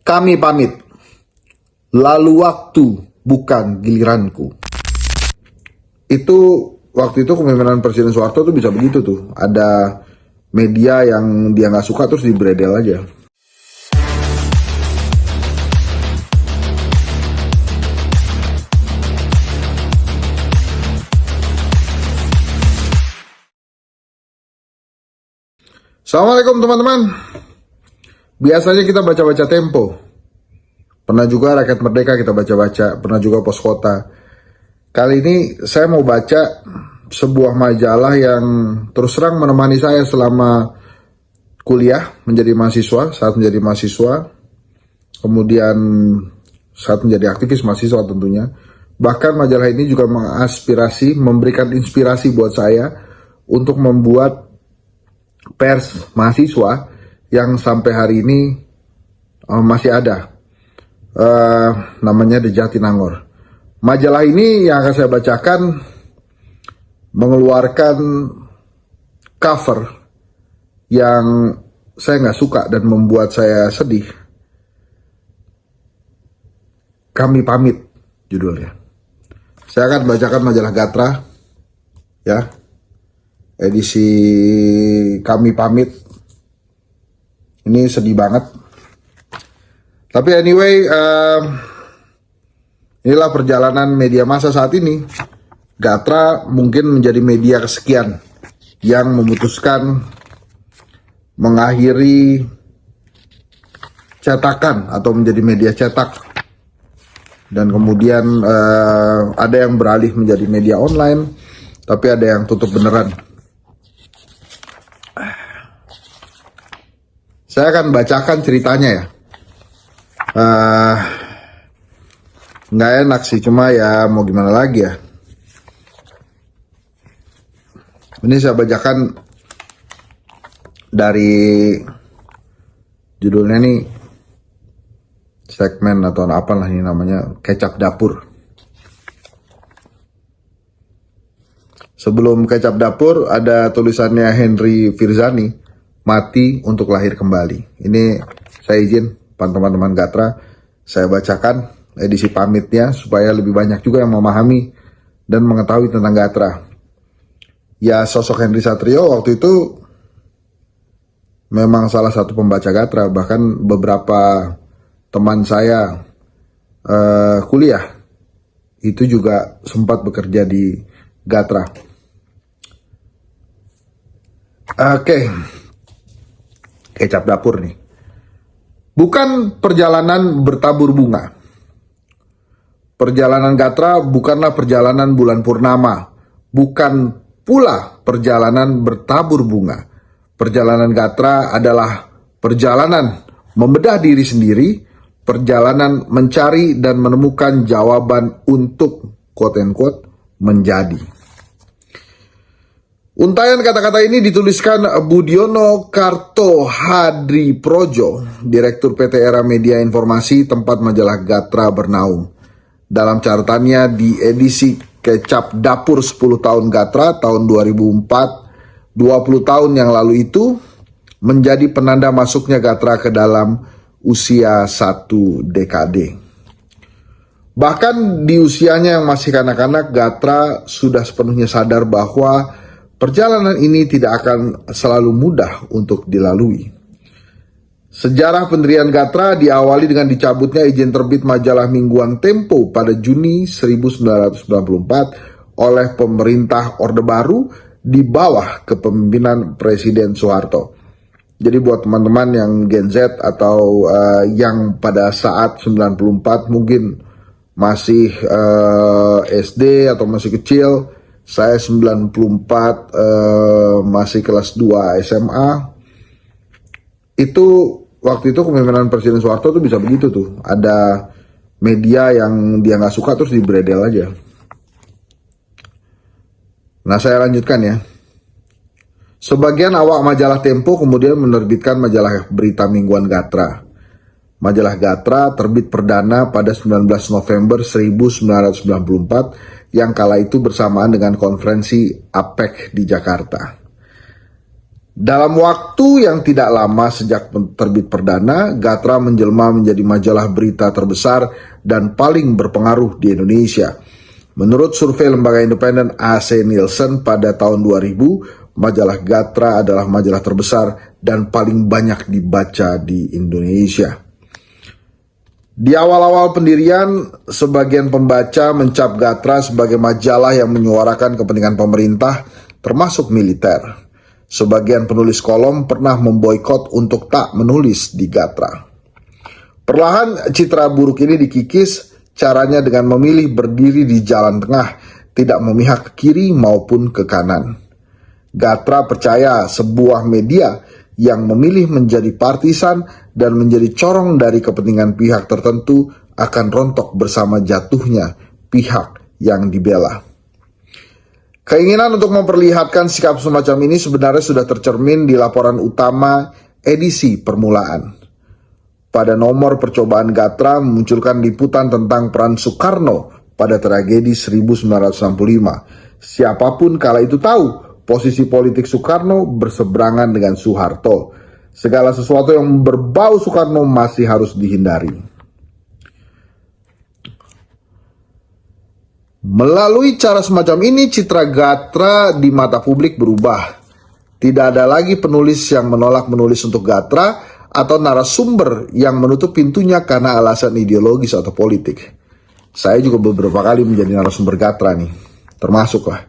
Kami pamit, lalu waktu bukan giliranku. Itu waktu itu kepemimpinan Presiden Soeharto tuh bisa begitu tuh. Ada media yang dia nggak suka terus dibredel aja. Assalamualaikum teman-teman. Biasanya kita baca-baca Tempo. Pernah juga Rakyat Merdeka kita baca-baca. Pernah juga Pos Kota. Kali ini saya mau baca sebuah majalah yang terus terang menemani saya selama kuliah menjadi mahasiswa, saat menjadi mahasiswa, kemudian saat menjadi aktivis mahasiswa tentunya. Bahkan majalah ini juga memberikan inspirasi buat saya untuk membuat pers mahasiswa yang sampai hari ini masih ada. Namanya The Jatinangor. Majalah ini yang akan saya bacakan mengeluarkan cover yang saya nggak suka dan membuat saya sedih. Kami pamit judulnya. Saya akan bacakan majalah Gatra, ya, edisi Kami Pamit. Ini sedih banget. Tapi anyway, inilah perjalanan media massa saat ini. Gatra mungkin menjadi media kesekian yang memutuskan mengakhiri cetakan atau menjadi media cetak. Dan kemudian ada yang beralih menjadi media online, tapi ada yang tutup beneran. Saya akan bacakan ceritanya ya. Nggak enak sih, cuma ya mau gimana lagi ya. Ini saya bacakan dari judulnya nih, segmen atau apalah ini namanya, Kecap Dapur. Sebelum Kecap Dapur ada tulisannya Henry Firzani, mati untuk lahir kembali. Ini saya izin teman-teman Gatra, saya bacakan edisi pamitnya supaya lebih banyak juga yang memahami dan mengetahui tentang Gatra. Ya, sosok Henry Satrio waktu itu memang salah satu pembaca Gatra, bahkan beberapa teman saya kuliah itu juga sempat bekerja di Gatra. Oke. Kecap Dapur nih. Bukan perjalanan bertabur bunga. Perjalanan Gatra bukanlah perjalanan bulan purnama. Bukan pula perjalanan bertabur bunga. Perjalanan Gatra adalah perjalanan membedah diri sendiri, perjalanan mencari dan menemukan jawaban untuk quote-unquote menjadi. Untayan kata-kata ini dituliskan Budiono Kartohadriprojo, Direktur PT Era Media Informasi, tempat majalah Gatra bernaung. Dalam catatannya di edisi Kecap Dapur 10 tahun Gatra tahun 2004, 20 tahun yang lalu itu menjadi penanda masuknya Gatra ke dalam usia 1 dekade. Bahkan di usianya yang masih kanak-kanak, Gatra sudah sepenuhnya sadar bahwa perjalanan ini tidak akan selalu mudah untuk dilalui. Sejarah pendirian Gatra diawali dengan dicabutnya izin terbit majalah mingguan Tempo pada Juni 1994 oleh pemerintah Orde Baru di bawah kepemimpinan Presiden Soeharto. Jadi buat teman-teman yang Gen Z atau yang pada saat 94 mungkin masih SD atau masih kecil, saya 94 masih kelas 2 SMA. Itu waktu itu kepemimpinan Presiden Soeharto tuh bisa begitu tuh. Ada media yang dia nggak suka terus dibredel aja. Nah, saya lanjutkan ya. Sebagian awak majalah Tempo kemudian menerbitkan majalah berita mingguan Gatra. Majalah Gatra terbit perdana pada 19 November 1994 yang kala itu bersamaan dengan konferensi APEC di Jakarta. Dalam waktu yang tidak lama sejak terbit perdana, Gatra menjelma menjadi majalah berita terbesar dan paling berpengaruh di Indonesia. Menurut survei lembaga independen AC Nielsen pada tahun 2000, majalah Gatra adalah majalah terbesar dan paling banyak dibaca di Indonesia. Di awal-awal pendirian, sebagian pembaca mencap Gatra sebagai majalah yang menyuarakan kepentingan pemerintah, termasuk militer. Sebagian penulis kolom pernah memboikot untuk tak menulis di Gatra. Perlahan citra buruk ini dikikis, caranya dengan memilih berdiri di jalan tengah, tidak memihak ke kiri maupun ke kanan. Gatra percaya sebuah media yang memilih menjadi partisan dan menjadi corong dari kepentingan pihak tertentu akan rontok bersama jatuhnya pihak yang dibela. Keinginan untuk memperlihatkan sikap semacam ini sebenarnya sudah tercermin di laporan utama edisi permulaan. Pada nomor percobaan Gatra memunculkan liputan tentang peran Soekarno pada tragedi 1965. Siapapun kala itu tahu posisi politik Soekarno berseberangan dengan Soeharto. Segala sesuatu yang berbau Soekarno masih harus dihindari. Melalui cara semacam ini, citra Gatra di mata publik berubah. Tidak ada lagi penulis yang menolak menulis untuk Gatra atau narasumber yang menutup pintunya karena alasan ideologis atau politik. Saya juga beberapa kali menjadi narasumber Gatra nih, termasuklah.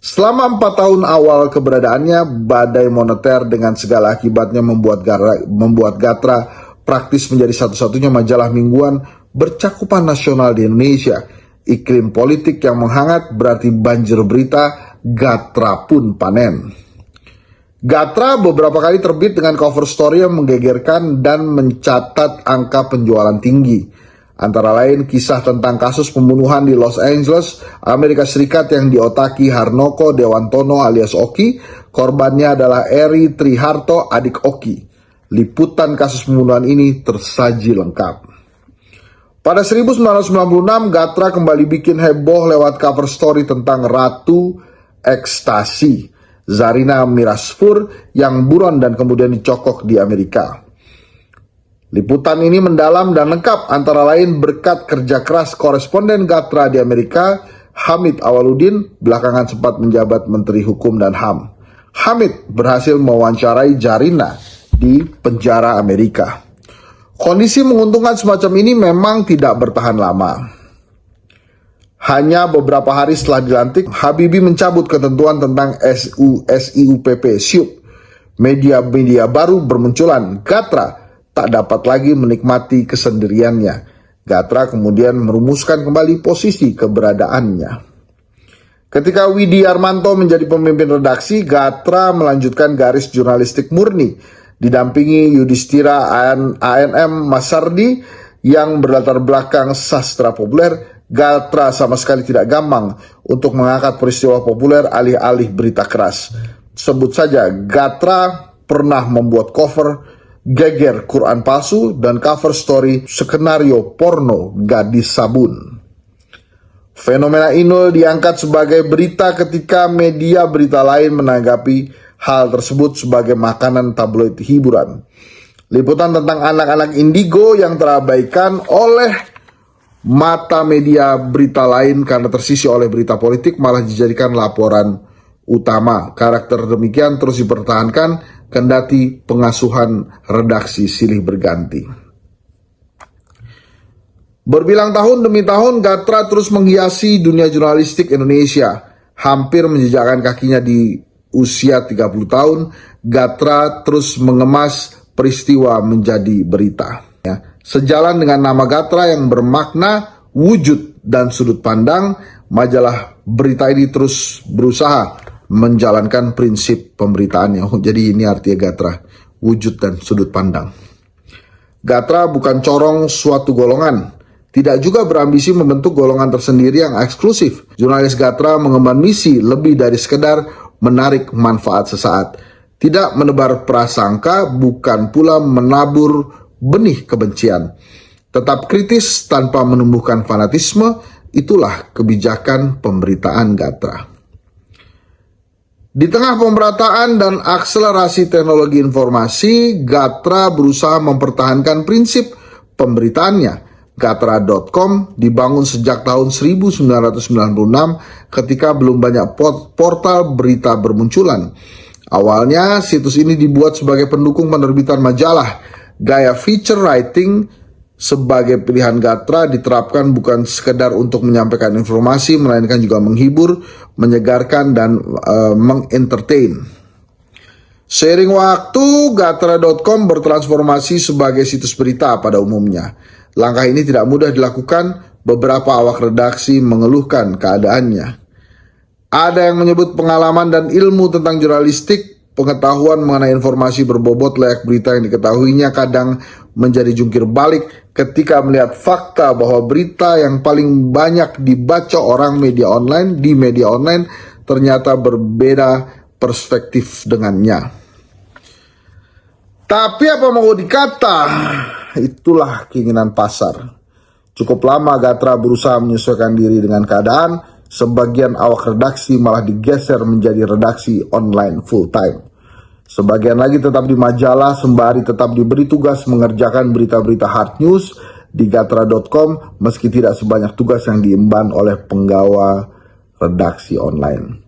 Selama 4 tahun awal keberadaannya, badai moneter dengan segala akibatnya membuat Gatra praktis menjadi satu-satunya majalah mingguan bercakupan nasional di Indonesia. Iklim politik yang menghangat berarti banjir berita, Gatra pun panen. Gatra beberapa kali terbit dengan cover story yang menggegerkan dan mencatat angka penjualan tinggi. Antara lain kisah tentang kasus pembunuhan di Los Angeles, Amerika Serikat yang diotaki Harnoko Dewantono alias Oki. Korbannya adalah Eri Triharto, adik Oki. Liputan kasus pembunuhan ini tersaji lengkap. Pada 1996, Gatra kembali bikin heboh lewat cover story tentang Ratu Ekstasi, Zarina Miraspur yang buron dan kemudian dicokok di Amerika. Liputan ini mendalam dan lengkap, antara lain berkat kerja keras koresponden Gatra di Amerika, Hamid Awaludin, belakangan sempat menjabat Menteri Hukum dan HAM. Hamid berhasil mewawancarai Zarina di penjara Amerika. Kondisi menguntungkan semacam ini memang tidak bertahan lama. Hanya beberapa hari setelah dilantik, Habibie mencabut ketentuan tentang SIUPP. Media-media baru bermunculan. Gatra tak dapat lagi menikmati kesendiriannya. Gatra kemudian merumuskan kembali posisi keberadaannya. Ketika Widi Armanto menjadi pemimpin redaksi, Gatra melanjutkan garis jurnalistik murni, didampingi Yudhistira ANM Masardi yang berlatar belakang sastra populer. Gatra sama sekali tidak gampang untuk mengangkat peristiwa populer alih-alih berita keras. Sebut saja, Gatra pernah membuat cover geger Quran palsu dan cover story skenario porno gadis sabun. Fenomena ini diangkat sebagai berita ketika media berita lain menanggapi hal tersebut sebagai makanan tabloid hiburan. Liputan tentang anak-anak indigo yang terabaikan oleh mata media berita lain karena tersisih oleh berita politik malah dijadikan laporan utama. Karakter demikian terus dipertahankan kendati pengasuhan redaksi silih berganti. Berbilang tahun demi tahun, Gatra terus menghiasi dunia jurnalistik Indonesia. Hampir menjejakkan kakinya di usia 30 tahun, Gatra terus mengemas peristiwa menjadi berita. Sejalan dengan nama Gatra yang bermakna wujud dan sudut pandang, majalah berita ini terus berusaha menjalankan prinsip pemberitaannya. Jadi ini artinya Gatra, wujud dan sudut pandang. Gatra bukan corong suatu golongan, tidak juga berambisi membentuk golongan tersendiri yang eksklusif. Jurnalis Gatra mengemban misi lebih dari sekedar menarik manfaat sesaat, tidak menebar prasangka, bukan pula menabur benih kebencian. Tetap kritis tanpa menumbuhkan fanatisme, itulah kebijakan pemberitaan Gatra. Di tengah pemerataan dan akselerasi teknologi informasi, Gatra berusaha mempertahankan prinsip pemberitaannya. Gatra.com dibangun sejak tahun 1996 ketika belum banyak portal berita bermunculan. Awalnya, situs ini dibuat sebagai pendukung penerbitan majalah. Gaya feature writing sebagai pilihan Gatra diterapkan bukan sekedar untuk menyampaikan informasi, melainkan juga menghibur, menyegarkan, dan mengentertain. Seiring waktu, Gatra.com bertransformasi sebagai situs berita pada umumnya. Langkah ini tidak mudah dilakukan, beberapa awak redaksi mengeluhkan keadaannya. Ada yang menyebut pengalaman dan ilmu tentang jurnalistik, pengetahuan mengenai informasi berbobot layak berita yang diketahuinya kadang menjadi jungkir balik ketika melihat fakta bahwa berita yang paling banyak dibaca orang di media online ternyata berbeda perspektif dengannya. Tapi apa mau dikata, itulah keinginan pasar. Cukup lama Gatra berusaha menyesuaikan diri dengan keadaan, sebagian awak redaksi malah digeser menjadi redaksi online full time. Sebagian lagi tetap di majalah sembari tetap diberi tugas mengerjakan berita-berita hard news di Gatra.com meski tidak sebanyak tugas yang diemban oleh penggawa redaksi online.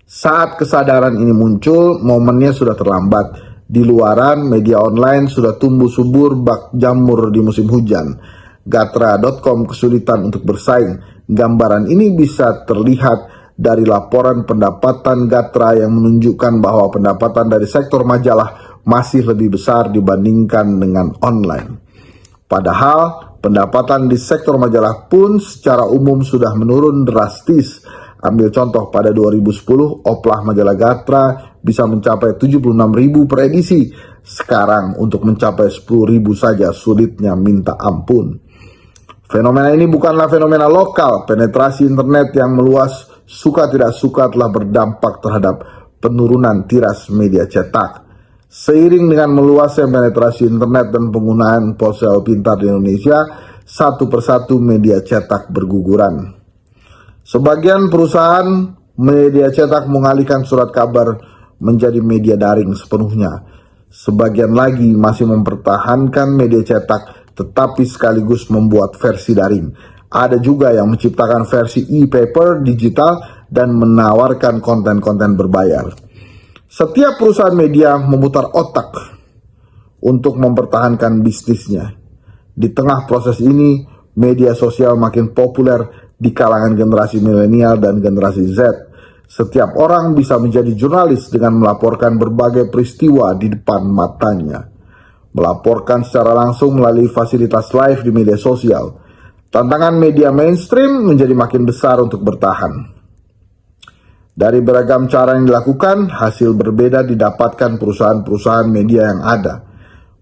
Saat kesadaran ini muncul, momennya sudah terlambat. Di luaran, media online sudah tumbuh subur bak jamur di musim hujan. Gatra.com kesulitan untuk bersaing. Gambaran ini bisa terlihat dari laporan pendapatan Gatra yang menunjukkan bahwa pendapatan dari sektor majalah masih lebih besar dibandingkan dengan online. Padahal pendapatan di sektor majalah pun secara umum sudah menurun drastis. Ambil contoh pada 2010, oplah majalah Gatra bisa mencapai 76.000 per edisi. Sekarang untuk mencapai 10.000 saja sulitnya minta ampun. Fenomena ini bukanlah fenomena lokal. Penetrasi internet yang meluas suka tidak suka telah berdampak terhadap penurunan tiras media cetak. Seiring dengan meluasnya penetrasi internet dan penggunaan ponsel pintar di Indonesia, satu persatu media cetak berguguran. Sebagian perusahaan media cetak mengalihkan surat kabar menjadi media daring sepenuhnya. Sebagian lagi masih mempertahankan media cetak tetapi sekaligus membuat versi daring. Ada juga yang menciptakan versi e-paper digital dan menawarkan konten-konten berbayar. Setiap perusahaan media memutar otak untuk mempertahankan bisnisnya. Di tengah proses ini, media sosial makin populer di kalangan generasi milenial dan generasi Z. Setiap orang bisa menjadi jurnalis dengan melaporkan berbagai peristiwa di depan matanya. Melaporkan secara langsung melalui fasilitas live di media sosial. Tantangan media mainstream menjadi makin besar untuk bertahan. Dari beragam cara yang dilakukan, hasil berbeda didapatkan perusahaan-perusahaan media yang ada.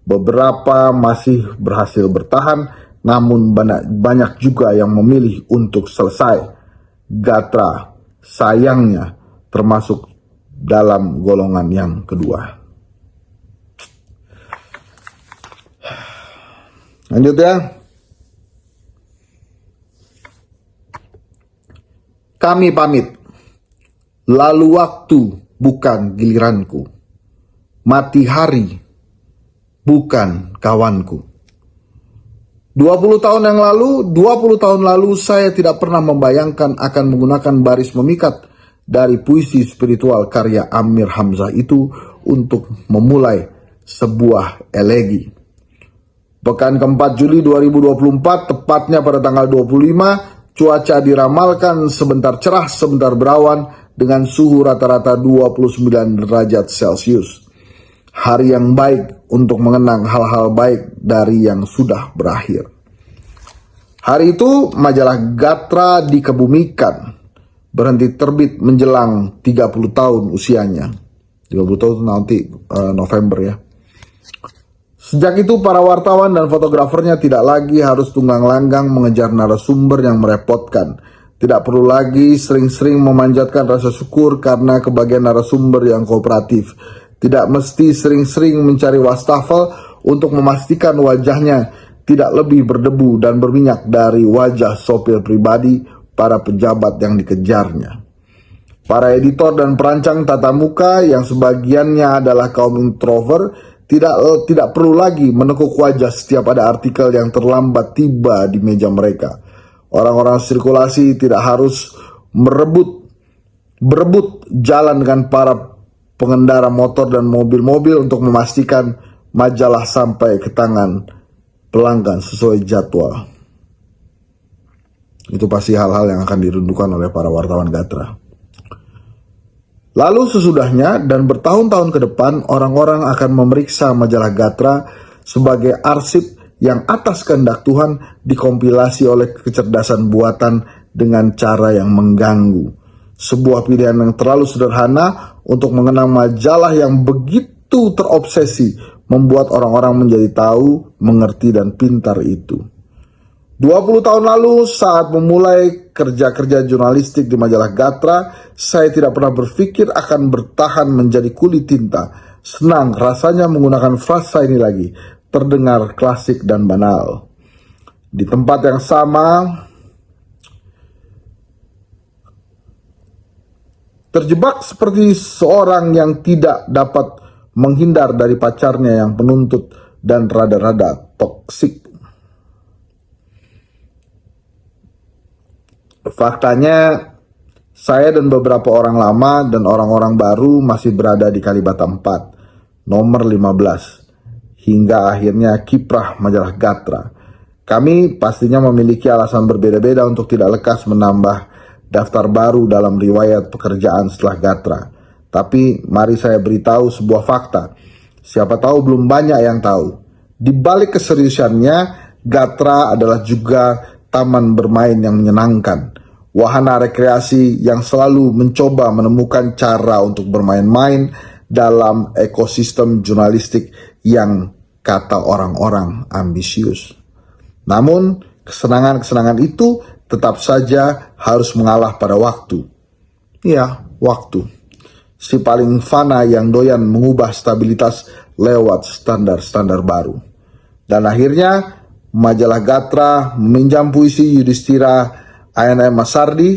Beberapa masih berhasil bertahan, namun banyak juga yang memilih untuk selesai. Gatra sayangnya termasuk dalam golongan yang kedua. Lanjut ya. Kami pamit. Lalu waktu bukan giliranku. Mati hari bukan kawanku. 20 tahun lalu saya tidak pernah membayangkan akan menggunakan baris memikat dari puisi spiritual karya Amir Hamzah itu untuk memulai sebuah elegi. Pekan keempat Juli 2024, tepatnya pada tanggal 25, cuaca diramalkan sebentar cerah, sebentar berawan dengan suhu rata-rata 29 derajat Celcius. Hari yang baik untuk mengenang hal-hal baik dari yang sudah berakhir. Hari itu majalah Gatra dikebumikan, berhenti terbit menjelang 30 tahun usianya. 30 tahun nanti November ya. Sejak itu para wartawan dan fotografernya tidak lagi harus tunggang langgang mengejar narasumber yang merepotkan. Tidak perlu lagi sering-sering memanjatkan rasa syukur karena kebagian narasumber yang kooperatif. Tidak mesti sering-sering mencari wastafel untuk memastikan wajahnya tidak lebih berdebu dan berminyak dari wajah sopir pribadi para pejabat yang dikejarnya. Para editor dan perancang tata muka yang sebagiannya adalah kaum introvert tidak perlu lagi menekuk wajah setiap ada artikel yang terlambat tiba di meja mereka. Orang-orang sirkulasi tidak harus berebut jalan dengan para pengendara motor dan mobil-mobil untuk memastikan majalah sampai ke tangan pelanggan sesuai jadwal. Itu pasti hal-hal yang akan dirindukan oleh para wartawan Gatra. Lalu sesudahnya dan bertahun-tahun ke depan, orang-orang akan memeriksa majalah Gatra sebagai arsip yang atas kehendak Tuhan dikompilasi oleh kecerdasan buatan dengan cara yang mengganggu. Sebuah pilihan yang terlalu sederhana untuk mengenang majalah yang begitu terobsesi membuat orang-orang menjadi tahu, mengerti, dan pintar itu. 20 tahun lalu saat memulai kerja-kerja jurnalistik di majalah Gatra, saya tidak pernah berpikir akan bertahan menjadi kulit tinta. Senang rasanya menggunakan frasa ini lagi, terdengar klasik dan banal. Di tempat yang sama, terjebak seperti seorang yang tidak dapat menghindar dari pacarnya yang penuntut dan rada-rada toksik. Faktanya, saya dan beberapa orang lama dan orang-orang baru masih berada di Kalibata 4, nomor 15, hingga akhirnya kiprah majalah Gatra. Kami pastinya memiliki alasan berbeda-beda untuk tidak lekas menambah daftar baru dalam riwayat pekerjaan setelah Gatra. Tapi mari saya beritahu sebuah fakta. Siapa tahu belum banyak yang tahu. Di balik keseriusannya, Gatra adalah juga taman bermain yang menyenangkan. Wahana rekreasi yang selalu mencoba menemukan cara untuk bermain-main dalam ekosistem jurnalistik yang kata orang-orang ambisius. Namun, kesenangan-kesenangan itu tetap saja harus mengalah pada waktu. Ya, waktu. Si paling fana yang doyan mengubah stabilitas lewat standar-standar baru. Dan akhirnya, majalah Gatra meminjam puisi Yudhistira A.N.M. Masardi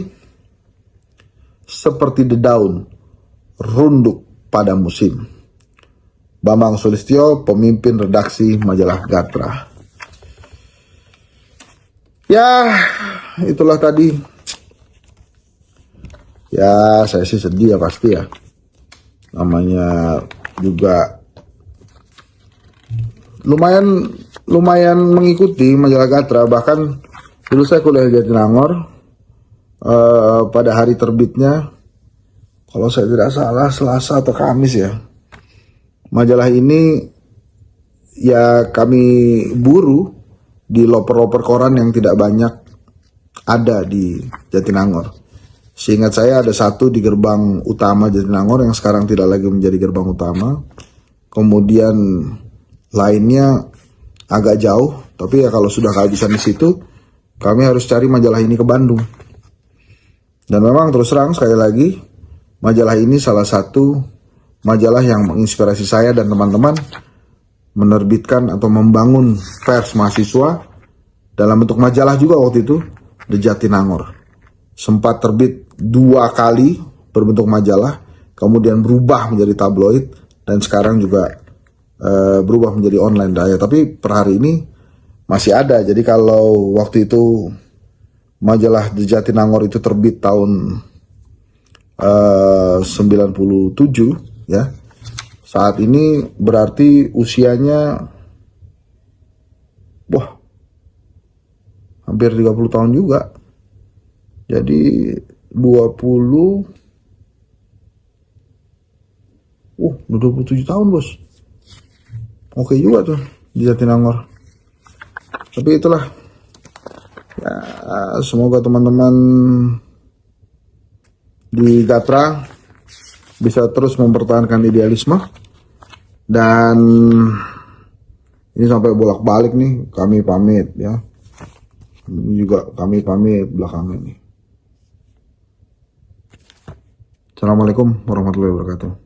seperti dedaun runduk pada musim. Bambang Sulistyo, pemimpin redaksi majalah Gatra. Ya, itulah tadi. Ya, saya sih sedih ya pasti ya. Namanya juga lumayan mengikuti majalah Gatra. Bahkan dulu saya kuliah di Jatinangor, pada hari terbitnya, kalau saya tidak salah Selasa atau Kamis ya, majalah ini ya kami buru di loper-loper koran yang tidak banyak ada di Jatinangor. Seingat saya ada satu di gerbang utama Jatinangor yang sekarang tidak lagi menjadi gerbang utama. Kemudian lainnya agak jauh, tapi ya kalau sudah kehabisan di situ, kami harus cari majalah ini ke Bandung. Dan memang terus terang sekali lagi, majalah ini salah satu majalah yang menginspirasi saya dan teman-teman menerbitkan atau membangun pers mahasiswa dalam bentuk majalah juga waktu itu, The Jatinangor. Sempat terbit 2 kali berbentuk majalah, kemudian berubah menjadi tabloid, dan sekarang juga berubah menjadi online daya. Tapi per hari ini masih ada. Jadi kalau waktu itu majalah The Jatinangor itu terbit tahun 97 ya. Saat ini berarti usianya hampir 30 tahun juga. Jadi 27 tahun bos. Oke juga tuh di Jatinangor. Tapi itulah ya, semoga teman-teman di Gatra bisa terus mempertahankan idealisme. Dan ini sampai bolak-balik nih, kami pamit ya. Ini juga kami pamit belakangan ini. Assalamualaikum warahmatullahi wabarakatuh.